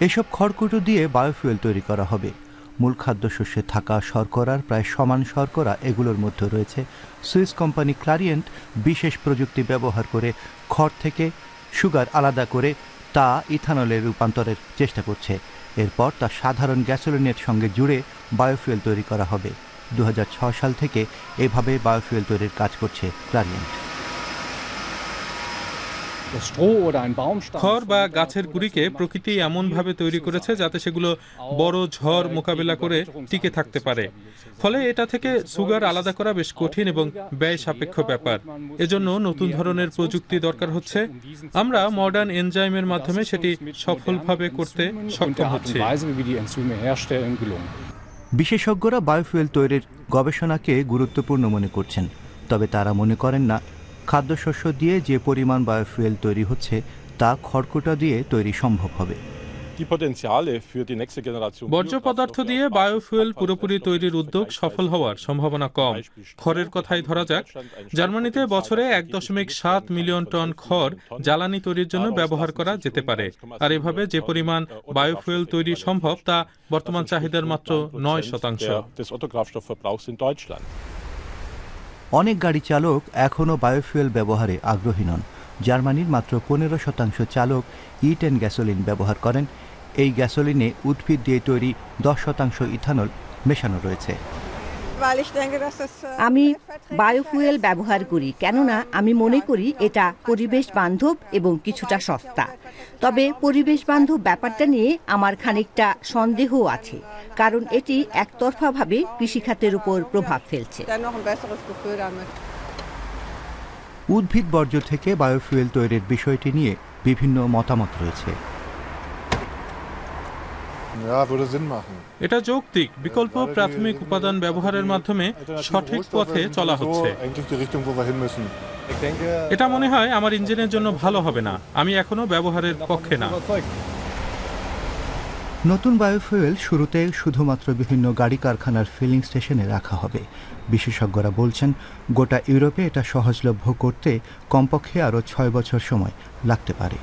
এসব খড়কুটো দিয়ে বায়োফুয়েল তৈরি করা হবে। মূল খাদ্যশস্যে থাকা শর্করার প্রায় সমান শর্করা এগুলোর মধ্যে রয়েছে। সুইস কোম্পানি ক্লারিয়েন্ট বিশেষ প্রযুক্তি ব্যবহার করে খড় থেকে সুগার আলাদা করে তা ইথানলে রূপান্তরের চেষ্টা করছে। এরপর তা সাধারণ গ্যাসোলিনের সঙ্গে জুড়ে বায়োফুয়েল তৈরি করা হবে। 2006 সাল থেকে এভাবে বায়োফুয়েল তৈরির কাজ করছে ক্লারিয়েন্ট। খড় বা গাছের গুঁড়িকে প্রকৃতি এমনভাবে তৈরি করেছে যাতে সেগুলো বড় ঝড় মোকাবিলা করে টিকে থাকতে পারে। ফলে এটা থেকে সুগার আলাদা করা বেশ কঠিন এবং ব্যয় সাপেক্ষ ব্যাপার। এজন্য নতুন ধরনের প্রযুক্তি দরকার হচ্ছে। আমরা মডার্ন এনজাইমের মাধ্যমে সেটি সফলভাবে করতে সক্ষম হচ্ছি। বিশেষজ্ঞরা বায়োফুয়েল তৈরির গবেষণাকে গুরুত্বপূর্ণ মনে করছেন, তবে তারা মনে করেন না খাদ্যশস্য দিয়ে যে পরিমাণ বায়োফুয়েল তৈরি হচ্ছে তা খড়কুটা দিয়ে তৈরি সম্ভব হবে। বর্জ্য পদার্থ দিয়ে বায়োফুয়েল পুরোপুরি তৈরির উদ্যোগ সফল হওয়ার সম্ভাবনা কম। খড়ের কথাই ধরা যাক, জার্মানিতে বছরে 1.7 মিলিয়ন টন খড় জ্বালানি তৈরির জন্য ব্যবহার করা যেতে পারে। আর এভাবে যে পরিমাণ বায়োফুয়েল তৈরি সম্ভব তা বর্তমান চাহিদার মাত্র 9%। অনেক গাড়ি চালক এখনও বায়োফুয়েল ব্যবহারে আগ্রহী নন। জার্মানির মাত্র 15% চালক E10 গ্যাসোলিন ব্যবহার করেন। এই গ্যাসোলিনে উদ্ভিদ দিয়ে তৈরি 10% ইথানল মেশানো রয়েছে। আমি বায়োফুয়েল ব্যবহার করি, কেননা আমি মনে করি এটা পরিবেশ বান্ধব এবং কিছুটা সস্তা। তবে পরিবেশ বান্ধব ব্যাপারটা নিয়ে আমার খানিকটা সন্দেহও আছে, কারণ এটি একতরফাভাবে কৃষিখাতের উপর প্রভাব ফেলছে। উদ্ভিদ বর্জ্য থেকে বায়োফুয়েল তৈরির বিষয়টি নিয়ে বিভিন্ন মতামত রয়েছে। এটা যৌক্তিক বিকল্প প্রাথমিক উপাদান ব্যবহারের মাধ্যমে সঠিক পথে চলা হচ্ছে। এটা মনে হয় আমার ইঞ্জিনের জন্য ভালো হবে না। আমি এখনো ব্যবহারের পক্ষে না। নতুন বায়োফুয়েল শুরুতে শুধুমাত্র বিভিন্ন গাড়ি কারখানার ফিলিং স্টেশনে রাখা হবে। বিশেষজ্ঞরা বলছেন গোটা ইউরোপে এটা সহজলভ্য করতে কমপক্ষে আরও 6 বছর সময় লাগতে পারে।